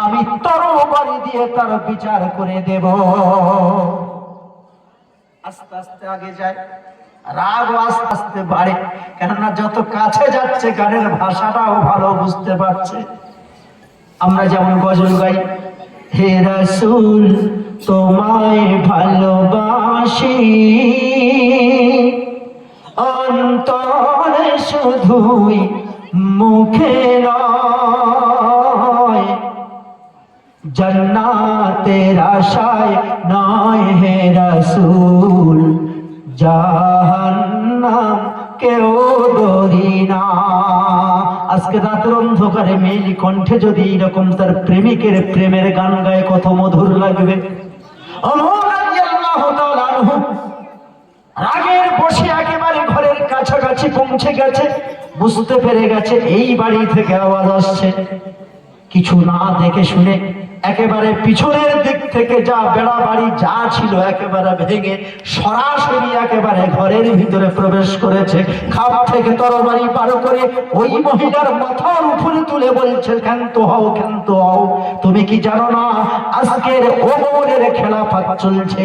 আমি তরবারি দিয়ে তার বিচার করে দেব। আস্তে আস্তে আগে যায়, রাগও আস্তে আস্তে বাড়ে, কেননা যত কাছে যাচ্ছে গানের ভাষাটাও ভালো বুঝতে পারছে। আমরা যেমন গজল গাই, হে রাসূল তোমায় ভালোবাসি, অন্তরে শুধুই মুখে নয়, জান্নাতের আশায় নয় হে রাসূল, জাহান্নাম কেউ ডরি না। আজকে রাতের অন্ধকারে মেয়েলি কণ্ঠে যদি এরকম তার প্রেমিকের প্রেমের গান গায় কত মধুর লাগবে। ওমর রাদিয়াল্লাহু তাআলা আনহু রাগের বসে একেবারে ঘরের কাছাকাছি পৌঁছে গেছে, বুঝতে পেরে গেছে এই বাড়ি থেকে আওয়াজ আসছে। কিছু না দেখে শুনে একেবারে পিছনের দিক থেকে যা বেড়া বাড়ি যা ছিল একেবারে ভেঙে সরাসরি একেবারে ঘরের ভিতরে প্রবেশ করেছে। খাপ থেকে তরবারি পার করে ওই মহিলার মাথার উপরে তুলে বলছে, ক্ষান্ত হও, ক্ষান্ত হও। তুমি কি জানো না আজকের ওমরের খেলাফত চলছে?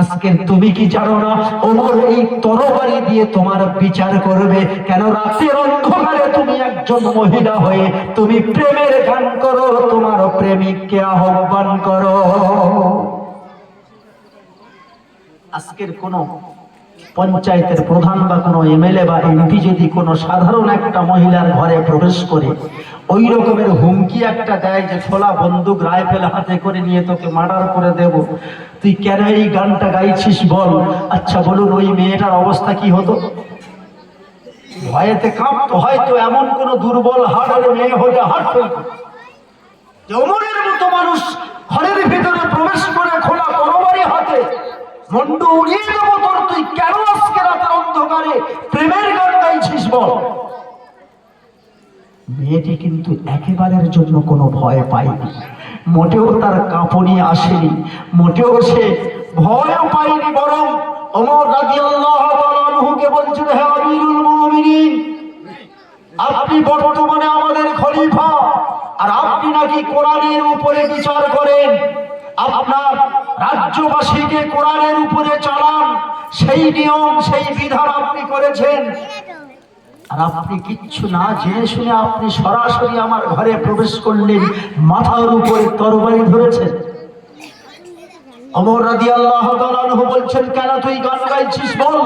আজকে তুমি কি জানো না ওমর এই তরবারি দিয়ে তোমার বিচার করবে? কেন রাতের অন্ধকারে তুমি একজন মহিলা হয়ে তুমি প্রেমের গান করো, তোমার প্রেমিককে আহ্বান করো। আজকের কোন পঞ্চায়েতের প্রধান বা কোনো এমএলএ বা এমপি যদি কোনো সাধারণ একটা মহিলার ঘরে প্রবেশ করে ওই রকমের হুমকি একটা দেয় যে খোলা বন্দুক রাইফেল হাতে করে নিয়ে তোকে মার্ডার করে দেব, তুই কেন এই গানটা গাইছিস বল? আচ্ছা বলুন, ওই মেয়েটার অবস্থা কি হতো? ভয়েতে কাঁপতো। হয়তো এমন কোন দুর্বল হাড়ের মেয়ে হলে হাট ফেলতো। ওমরের মতো মানুষ ঘরের ভিতরে প্রবেশ করে খোলা তরবারি হাতে, মুন্ডু উড়িয়ে দেবো তোর, তুই কেন আজকে রাতের অন্ধকারে প্রেমের গান গাইছিস বল? মেয়েটি কিন্তু একেবারের জন্য কোনো ভয় পায়নি, মোটেও তার কাঁপুনি আসেনি, মোটেও সে ভয়ও পায়নি। বরং ওমর রাদিয়াল্লাহু তাআলা আনহুকে বলছিল, হে আমিরুল মুমিনিন, আপনি বর্তমানে আমাদের খলিফা, আর আপনি নাকি কোরআনের উপরে বিচার করেন, আপনার রাজ্যবাসীকে কোরআনের উপরে চালান, সেই নিয়ম সেই বিধান আপনি করেছেন, আর আপনি কিচ্ছু না জেনে শুনে আপনি সরাসরি আমার ঘরে প্রবেশ করলেন, মাথার উপরে তরবারি ধরেছেন। ওমর রাদিয়াল্লাহু তাআলা আনহু বলছেন, কেন তুই গান গাইছিস বল?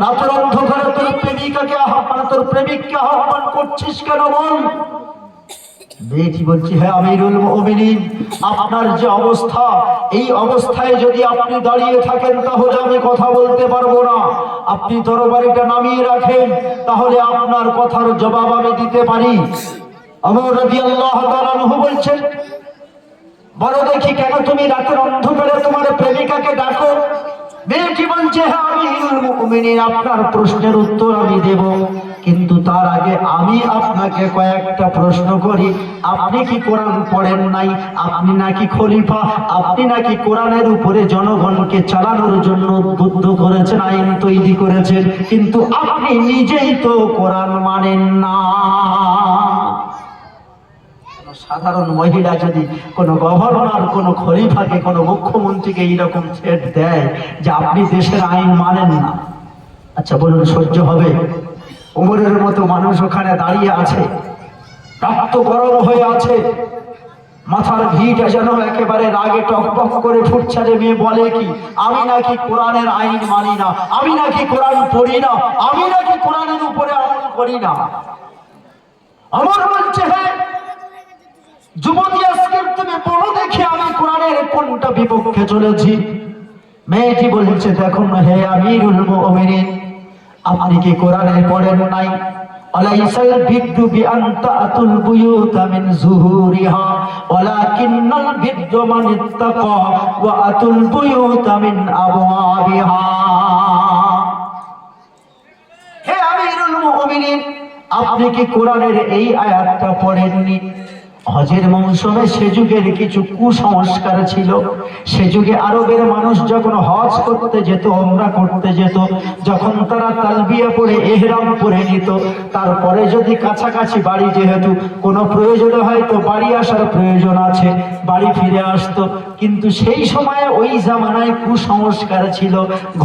রাতের অন্ধকারে তোর প্রেমিকাকে আহ্বান, তোর প্রেমিককে আহ্বান করছিস কেন বল? মেয়েটি বলছে, হ্যাঁ আমিরুল মুমিনিন, আপনার যে অবস্থা, এই অবস্থায় যদি আপনি দাঁড়িয়ে থাকেন তাহলে আমি কথা বলতে পারবো না। আপনি তরবারিটা নামিয়ে রাখেন, তাহলে আপনার কথার জবাব আমি দিতে পারি। ওমর রাদিয়াল্লাহু তাআলা আনহু বলছেন, বলো দেখি কেন তুমি রাতের অন্ধকারে তোমার প্রেমিকাকে ডাকো? মেয়েটি বলছে, হ্যাঁ আমিরুল মুমিনিন, আপনার প্রশ্নের উত্তর আমি দেব, কিন্তু তার আগে আমি আপনাকে কয়েকটা প্রশ্ন করি। আপনি কি কোরআন পড়েন নাই? আপনি নাকি খলিফা, আপনি নাকি কোরআনের উপরে জনগণকে চালানোর জন্য উদ্বুদ্ধ করেছেন, আইন তৈরি করেছেন, কিন্তু আপনি নিজেই তো কোরআন মানেন না। সাধারণ মহিলা যদি কোনো গভর্নর, কোনো খলিফাকে, কোনো মুখ্যমন্ত্রীকে এইরকম থ্রেট দেয় যে আপনি দেশের আইন মানেন না, আচ্ছা বলুন সহ্য হবে? ওমরের মতো মানুষ ওখানে দাঁড়িয়ে আছে, রক্ত গরম হয়ে আছে, মাথার ভিড়টা যেন একেবারে রাগে টকটক করে ফুটছে। রে মেয়ে বলে কি, আমি নাকি কোরআনের আইন মানি না, আমি নাকি কোরআন পড়ি না, আমি নাকি কোরআনের উপরে আমল করি না। ওমর বলছে, হ্যাঁ যুবতী, আজকে তুমি বলো দেখি আমি কোরআনের কোনটা বিপক্ষে চলেছি। মেয়েটি বলছে, দেখুন হে আমিরুল মুমিনিন, আপনি কি কোরআনে পড়েন নাই? আলাইসাল বিদ্দু বিআন তাআতুল বুয়ুতা মিন যুহুরিহা ওয়ালাকিন্নাল বিদ্দু মান ইত্তাকা ওয়া আতুল বুয়ুতা মিন আবওয়াবিহা। হে আমিরুল মুমিনিন, আপনি কি কোরআনের এই আয়াতটা পড়েননি? হজের মৌসুমে সে যুগের কিছু কুসংস্কার ছিল। সে যুগে আরবের মানুষ যখন হজ করতে যেত, ওমরা করতে যেত, যখন তারা তালবিয়া পড়ে ইহরাম পরে নিত, তারপরে যদি কাছাকাছি বাড়ি, যেহেতু কোনো প্রয়োজন হয়তো বাড়ি আসার প্রয়োজন আছে, বাড়ি ফিরে আসতো। কিন্তু সেই সময়ে ওই জামানায় কুসংস্কার ছিল,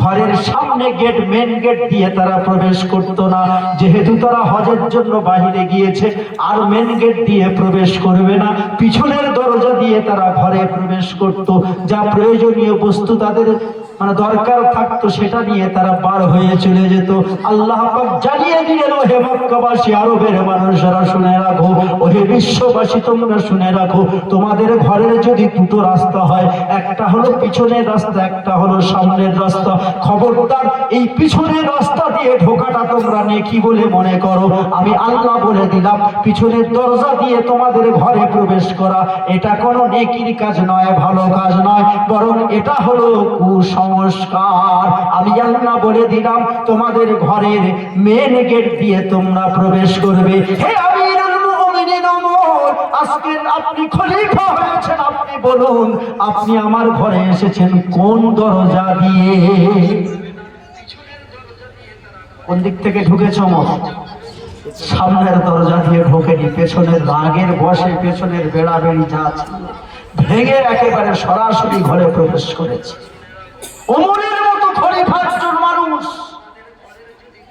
ঘরের সামনে গেট, মেন গেট দিয়ে তারা প্রবেশ করতো না। যেহেতু তারা হজের জন্য বাহিরে গিয়েছে, আর মেন গেট দিয়ে প্রবেশ করবে না, পিছনের দরজা দিয়ে তারা ঘরে প্রবেশ করত। যা প্রয়োজনীয় বস্তু তাদের দরকার থাকতো সেটা নিয়ে তারা বার হয়ে চলে যেত। আল্লাহ পাক জানিয়ে দিলেন, ও হে মক্কাবাসী, আরবের মানুষেরা শুনে রাখো, ও হে বিশ্ববাসী তোমরা শুনে রাখো, তোমাদের ঘরের যদি দুটো রাস্তা হয়, একটা হলো পিছনের রাস্তা, একটা হলো সামনের রাস্তা, খবরদার এই পিছনের রাস্তা দিয়ে ঢোকাটা তোমরা নেকি বলে মনে করো। আমি আল্লাহ বলে দিলাম, পিছনের দরজা দিয়ে তোমাদের ঘরে প্রবেশ করা এটা কোনো নেকির কাজ নয়, ভালো কাজ নয়, বরং এটা হলো কুসংস্কার। আমি আল্লাহ বলে দিলাম, তোমাদের ঘরের মেন গেট দিয়ে তোমরা প্রবেশ করবে। হে আমিরুল মুমিনিন ওমর, আজকে আপনি খলিফা হয়েছেন, আপনি বলুন, আপনি আমার ঘরে এসেছেন কোন দরজা দিয়ে? কোন দিক থেকে ঢুকেছ? সামনের দরজা দিয়ে ঢোকেনি, পেছনের রাগের বসে পেছনের বেড়াবেড়ি যা ছিল ভেঙে একেবারে সরাসরি ঘরে প্রবেশ করেছে। ওমরের মতো খলিফা একজন মানুষ।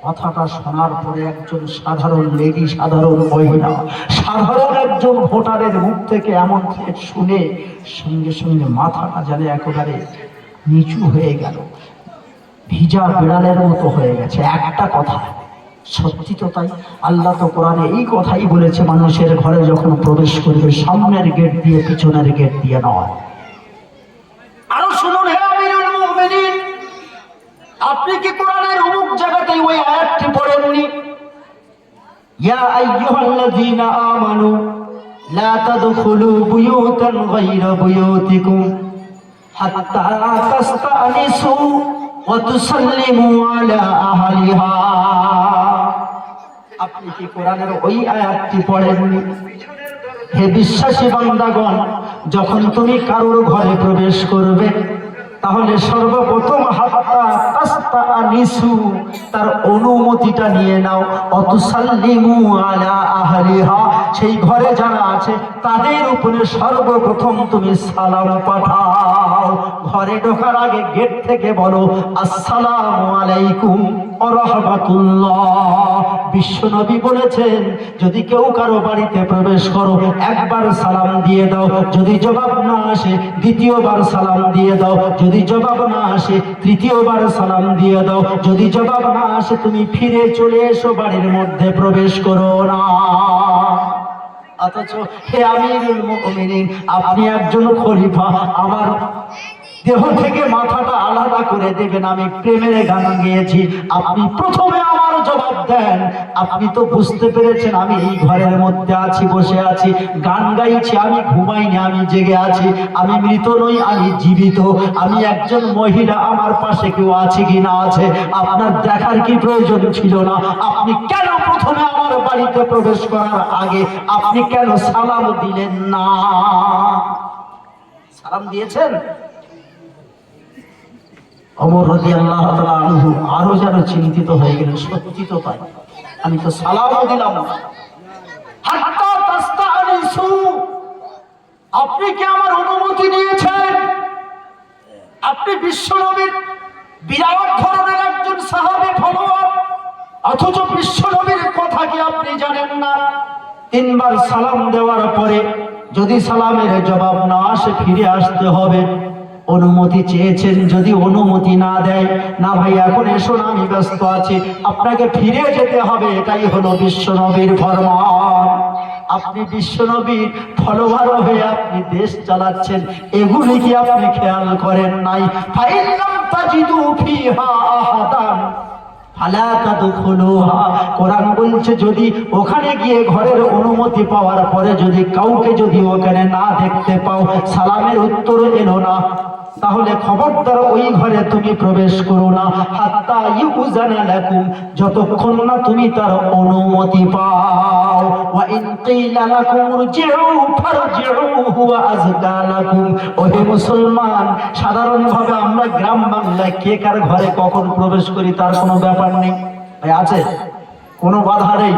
কথাটা শোনার পরে একজন সাধারণ লেডি, সাধারণ মহিলা, সাধারণ একজন ভোটারের মুখ থেকে এমন থ্রেট শুনে সঙ্গে সঙ্গে মাথাটা যেন একেবারে নিচু হয়ে গেল, ভিজা বিড়ালের মতো হয়ে গেছে। একটা কথা সত্যি তো তাই। আল্লাহ তো কোরআনে এই কথাই বলেছে, মানুষের ঘরে যখন প্রবেশ করবে সামনের গেট দিয়ে, পিছনের গেট দিয়ে নয়। আরো শুনুন, হে আমিরুল মুমিনিন, আপনি কি কোরআনের অমুক জায়গাতে ওই আয়াতটি পড়েননি? ইয়া আইয়ুহাল্লাযীনা আমানু লা তাদখুলু বুয়ুতান গায়রা বুয়ুতিকুম হাত্তা তাস্তানিসু ওয়া তুসাল্লিমু আলা আহলিহা। আপনি কি কোরআনের ওই আয়াতটি পড়েননি? হে বিশ্বাসী বান্দাগণ, যখন তুমি কারোর ঘরে প্রবেশ করবে, তাহলে সর্বপ্রথম তার অনুমতিটা নিয়ে নাও। অতুসাল্লিমু আলা আহলিহা, সেই ঘরে যারা আছে তাদের উপরে সর্বপ্রথম তুমি সালাম পাঠাও। ঘরে ঢোকার আগে গেট থেকে বলো, আসসালামু আলাইকুম ওয়া রাহমাতুল্লাহ। বিশ্বনবী বলেছেন, যদি কেউ কারো বাড়িতে প্রবেশ করো, একবার সালাম দিয়ে দাও, যদি জবাব না আসে দ্বিতীয়বার সালাম দিয়ে দাও, যদি জবাব না আসে তৃতীয়বার সালাম দিয়ে দাও, যদি জবাব না আসে তুমি ফিরে চলে এসো, বাড়ির মধ্যে প্রবেশ করো না। অথচ হে আমিরুল মুমিনিন, আপনি একজন খলিফা, আমার দেহ থেকে মাথাটা আলাদা করে দেবেন, আমি প্রেমের গান গেয়েছি, আপনি প্রথমে আমার জবাব দেন। আপনি তো বুঝতে পেরেছেন আমি এই ঘরের মধ্যে আছি, বসে আছি, গান গাইছি, আমি ঘুমাইনি, আমি জেগে আছি, আমি মৃত নই, আমি জীবিত, আমি একজন মহিলা, আমার পাশে কেউ আছে কি না আছে আপনার দেখার কি প্রয়োজন ছিল না? আপনি কেন প্রথমে আমার বাড়িতে প্রবেশ করার আগে আপনি কেন সালাম দিলেন না? সালাম দিয়েছেন? ওমর রাদিয়াল্লাহু তাআলা আনহু আরো যেন চিন্তিত হয়ে গেলেন, সত্যি তো তাই, আমি তো সালামও দিলাম না। হাত্তা তাস্তানিসু, আপনি কি আমার অনুমতি নিয়েছেন? আপনি বিশ্বনবীর বিরাট ধরনের একজন সাহাবী ফলোয়ার, অথচ বিশ্বনবীর কথা কি আপনি জানেন না? তিনবার সালাম দেওয়ার পরে যদি সালামের জবাব না আসে ফিরে আসতে হবে। অনুমতি চেয়েছেন, যদি অনুমতি না দেয়, না ভাই এখন এসো না, আমি ব্যস্ত আছি, আপনাকে ফিরে যেতে হবে, এটাই হলো বিশ্বনবীর ফরমান। আপনি বিশ্বনবীর ফলোয়ার হয়ে আপনি দেশ চালাচ্ছেন, এগুলি কি আপনি খেয়াল করেন নাই? ফাইল্লাম তাজিদু ফিহা আহাদান ফালা তাদখুলুহা। কোরআন বলছে, যদি ওখানে গিয়ে ঘরের অনুমতি পাওয়ার পরে যদি কাউকে যদি ওখানে না দেখতে পাও, সালামের উত্তর এলো না, তাহলে খবরদার ওই ঘরে তুমি প্রবেশ করো না, হাত্তা ইউজানা লাকুম, যতক্ষণ না তুমি তার অনুমতি পাও। ওয়া ইন কিলা লাকুম ইরজিউ ফারজিউ হুয়া আযকা লাকুম। ওহে মুসলমান, সাধারণভাবে আমরা গ্রাম বাংলায় কে কার ঘরে কখন প্রবেশ করি তার কোনো ব্যাপার নেই, আছে কোনো বাধা নেই,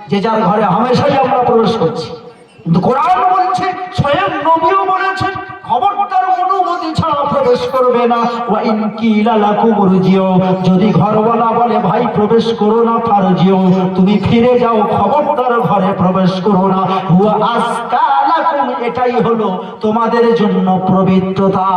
যে যার ঘরে হামেশাই আমরা প্রবেশ করছি। কিন্তু কোরআন বলছে, স্বয়ং নবীও বলেছেন, খবরদার অনুমতি ছাড়া প্রবেশ করবে না। ওয়া ইন কিলা লাকুম ইরজিউ, যদি ঘরওয়ালা বলে ভাই প্রবেশ করো না, ফারজিউ, তুমি ফিরে যাও, খবরদার ঘরে প্রবেশ করো না। হুয়া আযকা লাকুম, এটাই হলো তোমাদের জন্য পবিত্রতা।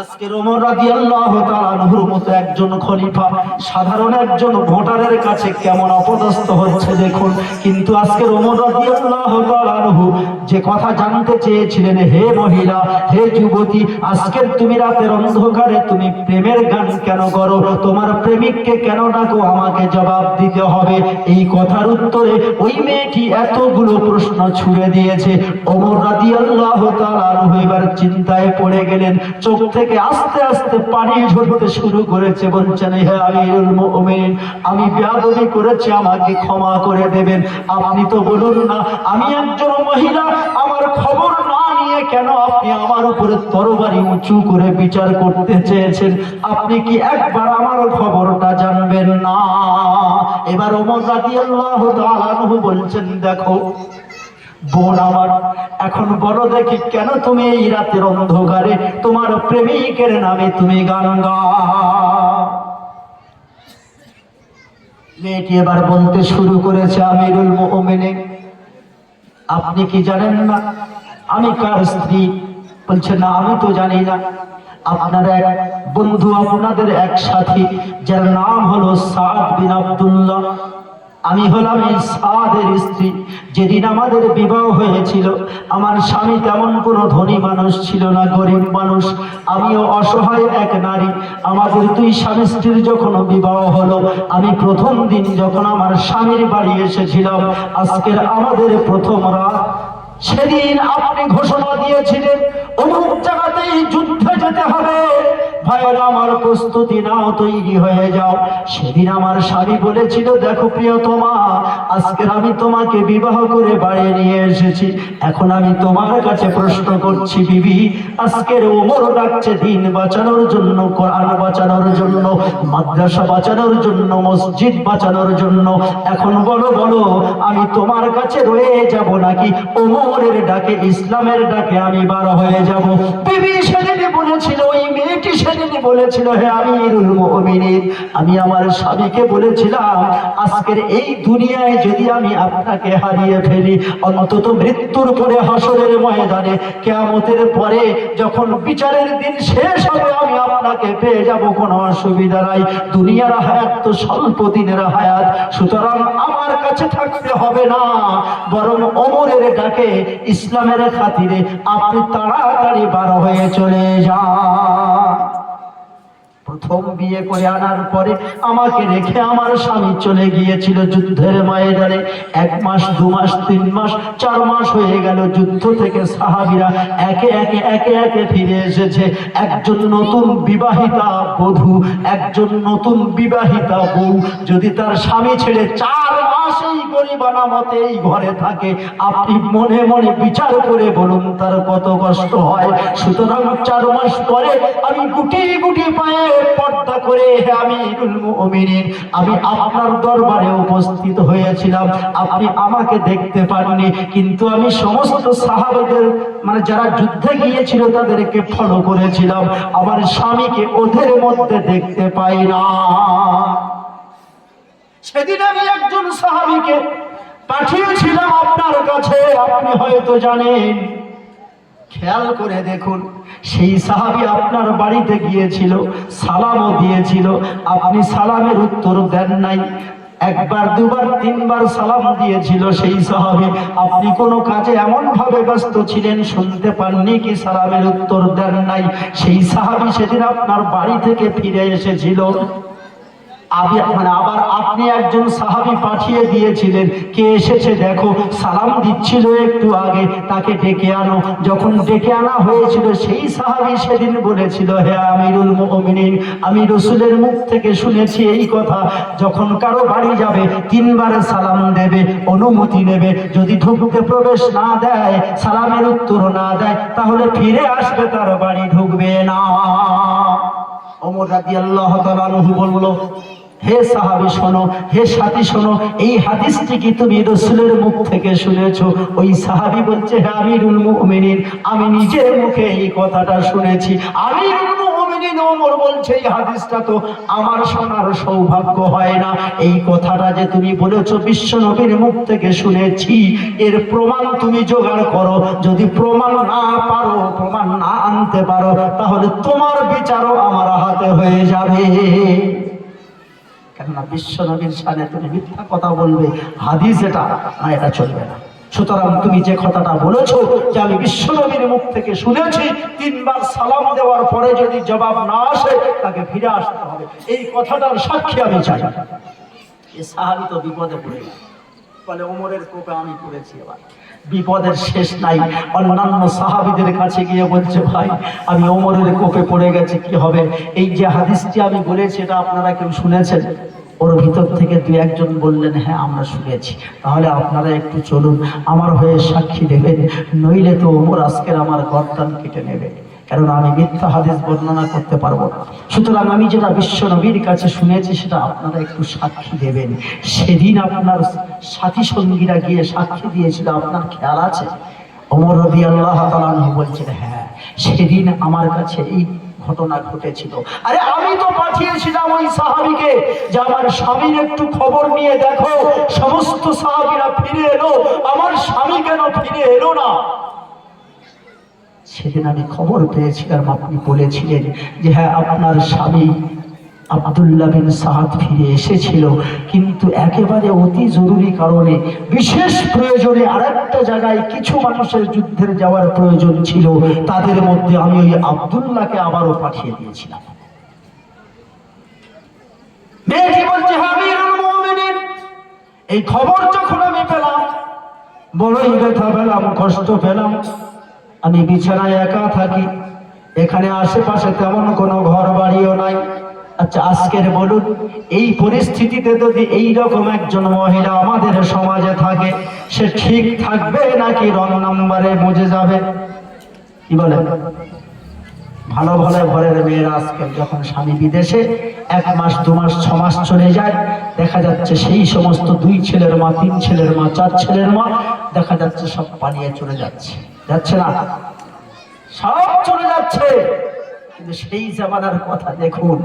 আজকে ওমর রাদিয়াল্লাহু তাআলা আনহুর মতো একজন খলিফা সাধারণ একজন ভোটারের কাছে কেমন অপদস্থ হচ্ছে দেখুন। কিন্তু আজকে ওমর রাদিয়াল্লাহু তাআলা আনহু যে কথা জানতে চেয়েছিলেন, হে মহিলা, হে যুবতী, আজকে তুমি রাতের অন্ধকারে তুমি প্রেমের গান কেন করো, তোমার প্রেমিককে কেন ডাকো, আমাকে জবাব দিতে হবে। এই কথার উত্তরে ওই মেয়েটি এতগুলো প্রশ্ন ছুড়ে দিয়েছে। ওমর রাদিয়াল্লাহু তাআলা আনহু এবার চিন্তায় পড়ে গেলেন, চোখ থেকে আস্তে আস্তে পানি ঝরতে শুরু করেছে। বলছেন, হে আমিরুল মুমিনিন, আমি বেয়াদবি করেছি, আমাকে ক্ষমা করে দেবেন। আপনি তো বলুন না, আমি একজন মহিলা, আমার খবর না নিয়ে কেন আপনি আমার উপরে তরবারি উঁচু করে বিচার করতে চেয়েছেন? আপনি কি একবার আমার খবরটা জানবেন না? এবার ওমর রাদিয়াল্লাহু তাআলা আনহু বলছেন, দেখো বোন আমার, এখন বলো দেখি, কেন তুমি এই রাতের অন্ধকারে তোমার প্রেমিকের নামে তুমি গান গাও? মেয়েটি এবার বলতে শুরু করেছে, আমিরুল মুমিনিন, আপনি কি জানেন না আমি কার স্ত্রী? বলছে, না আমি তো জানি না। আপনার এক বন্ধু, আপনাদের এক সাথী, যার নাম হলো সাদ বিন আব্দুল্লাহ, আমি হলাম এই সাদের স্ত্রী। যেদিন আমাদের বিবাহ হয়েছিল, আমার স্বামী তেমন কোনো ধনী মানুষ ছিল না, গরিব মানুষ, আমিও অসহায় এক নারী। আমাদের দুই স্বামী স্ত্রীর যখন বিবাহ হলো, আমি প্রথম দিন যখন আমার স্বামীর বাড়ি এসেছিলাম, আজকের আমাদের প্রথম রাত, সেদিন আপনি ঘোষণা দিয়েছিলেন অমুক জায়গাতেই যুদ্ধে যেতে হবে, ভাইয়েরা আমার প্রস্তুতি নাও, তৈরি হয়ে যাও। সেদিন আমার স্বামী বলেছিল, দেখো প্রিয়তমা, আজকের আমি তোমাকে বিবাহ করে বাড়ি নিয়ে এসেছি, এখন আমি তোমার কাছে প্রশ্ন করছি বিবি, আজকের ওমর ডাকছে দিন বাঁচানোর জন্য, কোরআন বাঁচানোর জন্য, মাদ্রাসা বাঁচানোর জন্য, মসজিদ বাঁচানোর জন্য, এখন বলো বলো, আমি তোমার কাছে রয়ে যাব নাকি ওমরের ডাকে, ইসলামের ডাকে আমি বার হয়ে যাব? বিবি সেদিন বলেছিল, ওই মেয়েটি সেদিন বলেছিল, হে আমিরুল মুমিনিন, আমি আমার স্বামীকে বলেছিলাম, আজকের এই দুনিয়ায় যদি আমি আপনাকে হারিয়ে ফেলি, অন্তত মৃত্যুর পরে হাসরের ময়দানে, কিয়ামতের পরে যখন বিচারের দিন শেষ হবে, আমি আপনাকে পেয়ে যাব, কোনো অসুবিধা নাই। দুনিয়ার হায়াত তো স্বল্প দিনের হায়াত, সুতরাং আমার কাছে থাকতে হবে না, বরং ওমরের ডাকে, ইসলামের খাতিরে আপনি তাড়াতাড়ি বার হয়ে চলে যান। প্রথম বিয়ে করে আনার পরে আমাকে রেখে আমার স্বামী চলে গিয়েছিল যুদ্ধের ময়দানে। 1 মাস 2 মাস 3 মাস 4 মাস হয়ে গেল, যুদ্ধ থেকে সাহাবীরা একে একে ফিরে এসেছে। একজন নতুন বিবাহিতা বধূ, একজন নতুন বিবাহিতা বউ যদি তার স্বামী ছেড়ে 4 মাস এই গরিবানা মতে এই ঘরে থাকে, আপনি মনে মনে বিচার করে বলুন তার কত কষ্ট হয়। সুতরাং 4 মাস পরে আমি গুটি গুটি পায়ে পর্দা করে, হে আমিরুল মুমিনিন, আমি আপনার দরবারে উপস্থিত হয়েছিলাম, আপনি আমাকে দেখতে পাননি, কিন্তু আমি সমস্ত সাহাবাদের, মানে যারা যুদ্ধে গিয়েছিল তাদেরকে ফলো করেছিলাম, আমার স্বামীকে ওদের মধ্যে দেখতে পাই না। সেদিন আমি একজন সাহাবীকে পাঠিয়েছিলাম আপনার কাছে, আপনি হয়তো জানেন, খেয়াল করে দেখুন, সেই সাহাবী আপনার বাড়িতে গিয়েছিল, সালামও দিয়েছিল, আপনি সালামের উত্তর দেন নাই। 1 বার 2 বার 3 বার সালাম দিয়েছিল সেই সাহাবী, আপনি কোনো কাজে এমন ভাবে ব্যস্ত ছিলেন, শুনতে পাননি কি সালামের উত্তর দেন নাই। সেই সাহাবী সেদিন আপনার বাড়ি থেকে ফিরে এসেছিল, আবার আপনি একজন সাহাবী পাঠিয়ে দিয়েছিলেন, কে এসেছে দেখো, সালাম দিচ্ছিল একটু আগে, তাকে ডেকে আনো। যখন ডেকে আনা হয়েছিল, সেই সাহাবী সেদিন বলেছিল, হে আমিরুল মুমিনিন, আমি রাসূলের মুখ থেকে শুনেছি এই কথা, যখন কারো বাড়ি যাবে 3 বার সালাম দেবে, অনুমতি নেবে, যদি ঢুকতে প্রবেশ না দেয়, সালামের উত্তর না দেয়, তাহলে ফিরে আসবে, তার বাড়ি ঢুকবে না। ওমর রাদিয়াল্লাহু তাআলা আনহু বলল, হে সাহাবী শোনো, হে সাথী শোনো, এই হাদিসটি কি তুমি রাসূলের মুখ থেকে শুনেছো? ওই সাহাবী বলছে, হে আমিরুল মুমিনিন, আমি নিজের মুখে এই কথাটা শুনেছি। আমিরুল মুমিনিন ওমর বলছে, এই হাদিসটা তো আমার শোনার সৌভাগ্য হয় না। এই কথাটা যে তুমি বলেছো বিশ্ব নবীর মুখ থেকে শুনেছি, এর প্রমাণ তুমি জোগাড় করো। যদি প্রমাণ না পারো, প্রমাণ না আনতে পারো, তাহলে তোমার বিচারও আমার হাতে হয়ে যাবে। কেননা বিশ্ব নবীর সামনে তুমি মিথ্যা কথা বলবে, হাদিস এটা না, এটা চলবে না। সুতরাং তুমি যে কথাটা বলেছো যে আমি বিশ্ব নবীর মুখ থেকে শুনেছি, 3 বার সালাম দেওয়ার পরে যদি জবাব না আসে, তাকে ফিরে আসতে হবে, এই কথাটার সাক্ষী আমি চাই। এই সাহাবী তো বিপদে পড়ে গেল, বলে ওমরের কোপে আমি পড়েছি। এবার বিপদের শেষ নাই, অন্যান্য সাহাবীদের কাছে গিয়ে বলছে, ভাই আমি ওমরের কোপে পড়ে গেছি, কি হবে? এই যে হাদিসটি আমি বলেছি, এটা আপনারা কেউ শুনেছেন? ওর ভিতর থেকে 2-1 জন বললেন, হ্যাঁ আমরা শুনেছি। তাহলে আপনারা একটু চলুন, আমার হয়ে সাক্ষী দেবেন, নইলে তো ওমর আজকের আমার গর্দান কেটে নেবে, কারণ আমি মিথ্যা হাদিস বর্ণনা করতে পারবো না। সুতরাং আমি যেটা বিশ্ব নবীর কাছে শুনেছি, সেটা আপনারা একটু সাক্ষী দেবেন। সেদিন আপনার সাথী সঙ্গীরা গিয়ে সাক্ষী দিয়েছিল, আপনার খেয়াল আছে? ওমর রাদিয়াল্লাহু তাআলা আনহু বলছেন, হ্যাঁ সেদিন আমার কাছে এই ঘটনা ঘটেছিল। আরে আমি তো পাঠিয়েছিলাম ওই সাহাবীকে যে আমার স্বামীর একটু খবর নিয়ে দেখো। সমস্ত সাহাবীরা ফিরে এলো, আমার স্বামী কেন ফিরে এলো না? সেদিন আমি খবর পেয়েছিলাম, আপনি বলেছিলেন যে হ্যাঁ আপনার স্বামী আব্দুল্লাহ বিন সাদ ফিরে এসেছিল, কিন্তু একেবারে অতি জরুরি কারণে, বিশেষ প্রয়োজনে আরেকটা জায়গায় কিছু মানুষের যুদ্ধের যাওয়ার প্রয়োজন ছিল, তাদের মধ্যে আমি ওই আব্দুল্লাহকে আবারও পাঠিয়ে দিয়েছিলাম। মেয়েটি বলছে, আমিরুল মুমিনিন, এই খবর যখন আমি পেলাম, বড়ই ব্যথা পেলাম, কষ্ট পেলাম। আমি বিছানায় একা থাকি, এখানে আশেপাশে তেমন কোনো ঘর বাড়িও নাই। আচ্ছা আজকের বলুন, এই পরিস্থিতিতে যদি এইরকম একজন মহিলা আমাদের সমাজে থাকে, সে ঠিক থাকবে নাকি রং নাম্বারে বুঝে যাবে? কি বলে? ভালো ভালো ঘরের মেয়েরা আজকাল যখন স্বামী বিদেশে 1 মাস 2 মাস 6 মাস চলে যায়, দেখা যাচ্ছে সেই সমস্ত 2 ছেলের মা, 3 ছেলের মা, 4 ছেলের মা, দেখা যাচ্ছে সব পালিয়ে চলে যাচ্ছে, যাচ্ছে না? সব চলে যাচ্ছে। কিন্তু সেই জামানার কথা দেখুন,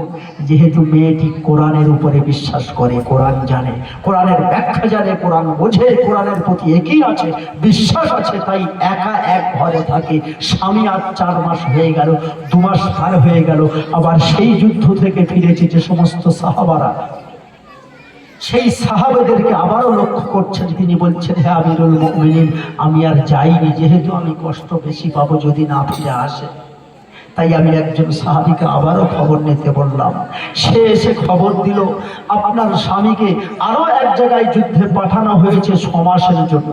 যেহেতু মেয়েটি কোরআনের উপরে বিশ্বাস করে, কোরআন জানে, কোরআনের ব্যাখ্যা জানে, কোরআন বোঝে, কোরআনের প্রতি একই আছে, বিশ্বাস আছে, তাই একা এক ঘরে থাকে। স্বামী আজ 4 মাস হয়ে গেল, 2 মাস পার হয়ে গেল। আবার সেই যুদ্ধ থেকে ফিরেছে যে সমস্ত সাহাবারা, সেই সাহাবাদেরকে আবারও লক্ষ্য করছেন। তিনি বলছেন, হে আমিরুল মুমিনিন, আমি আর যাইনি, যেহেতু আমি কষ্ট বেশি পাবো যদি না ফিরে আসে। তাই আমি একজন সাহাবীকে আবারও খবর নিতে বললাম। সে এসে খবর দিল, আপনার স্বামীকে আরো এক জায়গায় যুদ্ধে পাঠানো হয়েছে 6 মাসের জন্য।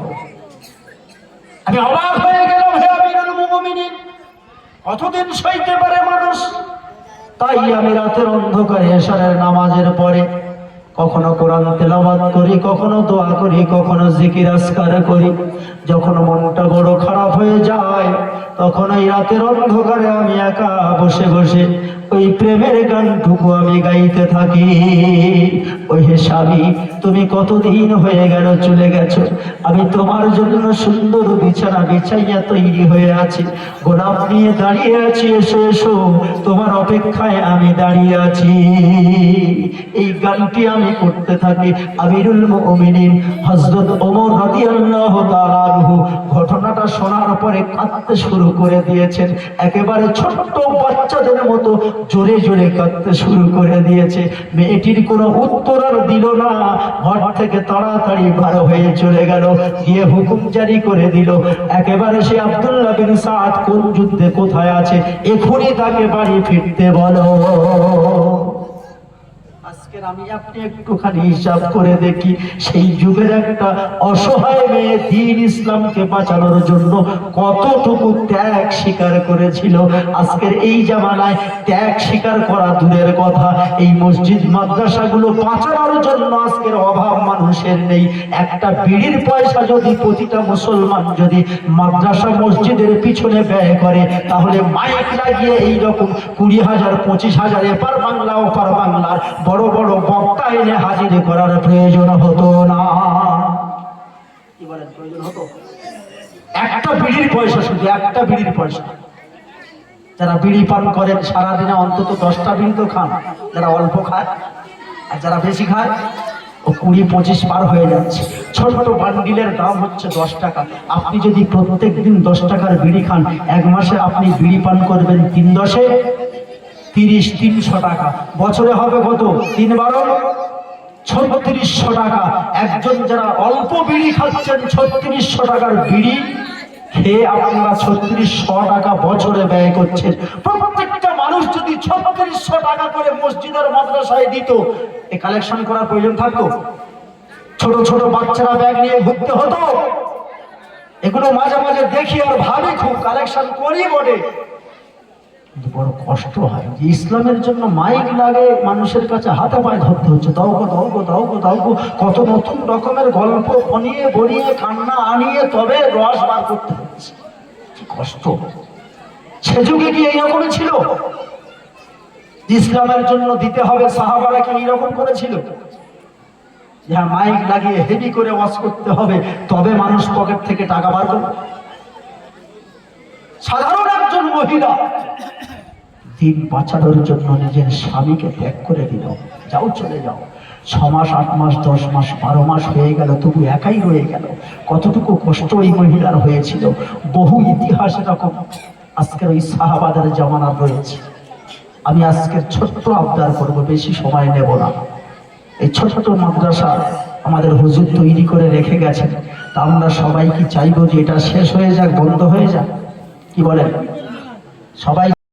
আমি অবাক হয়ে গেলাম, হে আমিরুল মুমিনিন, কতদিন সইতে পারে মানুষ? তাই আমি রাতের অন্ধকারে এশারের নামাজের পরে কখনো কোরআন তেলাওয়াত করি, কখনো দোয়া করি, কখনো জিকির আজকার করি। যখন মনটা বড় খারাপ হয়ে যায়, তখন ওই রাতের অন্ধকারে আমি একা বসে বসে ওই প্রেমের গানটুকু আমি গাইতে থাকি। ওই হে স্বামী, তুমি কতদিন হয়ে গেল চলে গেছো, আমি তোমার জন্য সুন্দর বিছানা বিছাইয়া তৈরি হয়ে আছি, গোলাপ নিয়ে দাঁড়িয়ে আছি, এসো এসো, তোমার অপেক্ষায় আমি দাঁড়িয়ে আছি। এই গানটি আমি করতে থাকি। আমিরুল মুমিনিন হযরত ওমর রাদিয়াল্লাহু তাআলা আনহু ঘটনাটা শোনার পরে কাঁদতে শুরু করে দিয়েছেন। একেবারে ছোট্ট বাচ্চাদের মতো জোরে জোরে কাঁদতে শুরু করে দিয়েছে। মেয়েটির কোনো উত্তর আর দিল না, ঘর থেকে তাড়াতাড়ি বার হয়ে চলে গেল, গিয়ে হুকুম জারি করে দিল, একেবারে সে আব্দুল্লাহ বিন সাদ কোন যুদ্ধে কোথায় আছে, এখনই তাকে বাড়ি ফিরতে বলো। আজকে আজকের আমি আপনি একটুখানি হিসাব করে দেখি, সেই যুগের একটা অসহায় মেয়ে দ্বীন ইসলামকে বাঁচানোর জন্য কতটুকু ত্যাগ স্বীকার করেছিল। আজকের এই জামানায় ত্যাগ স্বীকার করা দূরের কথা, এই মসজিদ মাদ্রাসাগুলো বাঁচানোর জন্য আজকের অভাব মানুষের নেই। একটা বিড়ির পয়সা যদি প্রতিটা মুসলমান যদি মাদ্রাসা মসজিদের পিছনে ব্যয় করে, তাহলে মাইক লাগিয়ে এইরকম 20,000 25,000 এপার বাংলা ওপার বাংলার বড় বড় বক্তা এনে হাজির করার প্রয়োজন হতো না। কি বলেন, প্রয়োজন হতো? একটা বিড়ির পয়সা, শুধু একটা বিড়ির পয়সা। যারা বিড়ি পান করেন সারাদিনে অন্তত 10টা বিড়ি তো খান, যারা অল্প খায়, আর যারা বেশি খায় ও 20-25 পার হয়ে যাচ্ছে। ছোট বান্ডিলের দাম হচ্ছে 10 টাকা। আপনি যদি প্রত্যেক দিন 10 টাকার বিড়ি খান, এক মাসে আপনি বিড়ি পান করবেন 3 10 30, 300 টাকা। বছরে হবে কত? 3 12 3600 টাকা। একজন যারা অল্প বিড়ি খাচ্ছেন 3600 টাকার বিড়ি খেয়ে আপনারা 3600 টাকা বছরে ব্যয় করছেন। প্রত্যেকটা মানুষ যদি 3600 টাকা করে মসজিদের মাদ্রাসায় দিত, এই কালেকশন করার প্রয়োজন থাকতো? ছোট ছোট বাচ্চারা ব্যাগ নিয়ে ঘুরতে হতো? এগুলো মাঝে মাঝে দেখি আর ভাবি, খুব কালেকশন করি বটে, বড় কষ্ট হয় যে ইসলামের জন্য মাইক লাগে মানুষের কাছে হাতে পায়ে ধরতে হচ্ছে। দাও গো দাও গো দাও গো দাও গো, কত নতুন রকমের গল্প বনিয়ে বনিয়ে কান্না আনিয়ে তবে রস বার করতে হচ্ছে। কি কষ্ট! সে যুগে কি এইরকমই ছিল? ইসলামের জন্য দিতে হবে, সাহাবারা কি এইরকম করেছিল? হ্যাঁ, মাইক লাগিয়ে হেভি করে ওয়াজ করতে হবে তবে মানুষ পকেট থেকে টাকা বার করবে? সাধারণ একজন মহিলা দিন বাঁচানোর জন্য নিজের স্বামীকে ত্যাগ করে দিল, যাও চলে যাও। 6 মাস 8 মাস 10 মাস 12 মাস হয়ে গেল, তবু একাই রয়ে গেল। কতটুকু কষ্ট এই মহিলার হয়েছিল। বহু ইতিহাস এরকম আজকের ওই সাহাবাদের জামানার রয়েছে। আমি আজকের ছোট্ট আবদার করব, বেশি সময় নেব না। এই ছোট মাদ্রাসা আমাদের হুজুর তৈরি করে রেখে গেছেন, তা আমরা সবাই কি চাইবো যে এটা শেষ হয়ে যাক, বন্ধ হয়ে যাক? কি বলেন? সবাই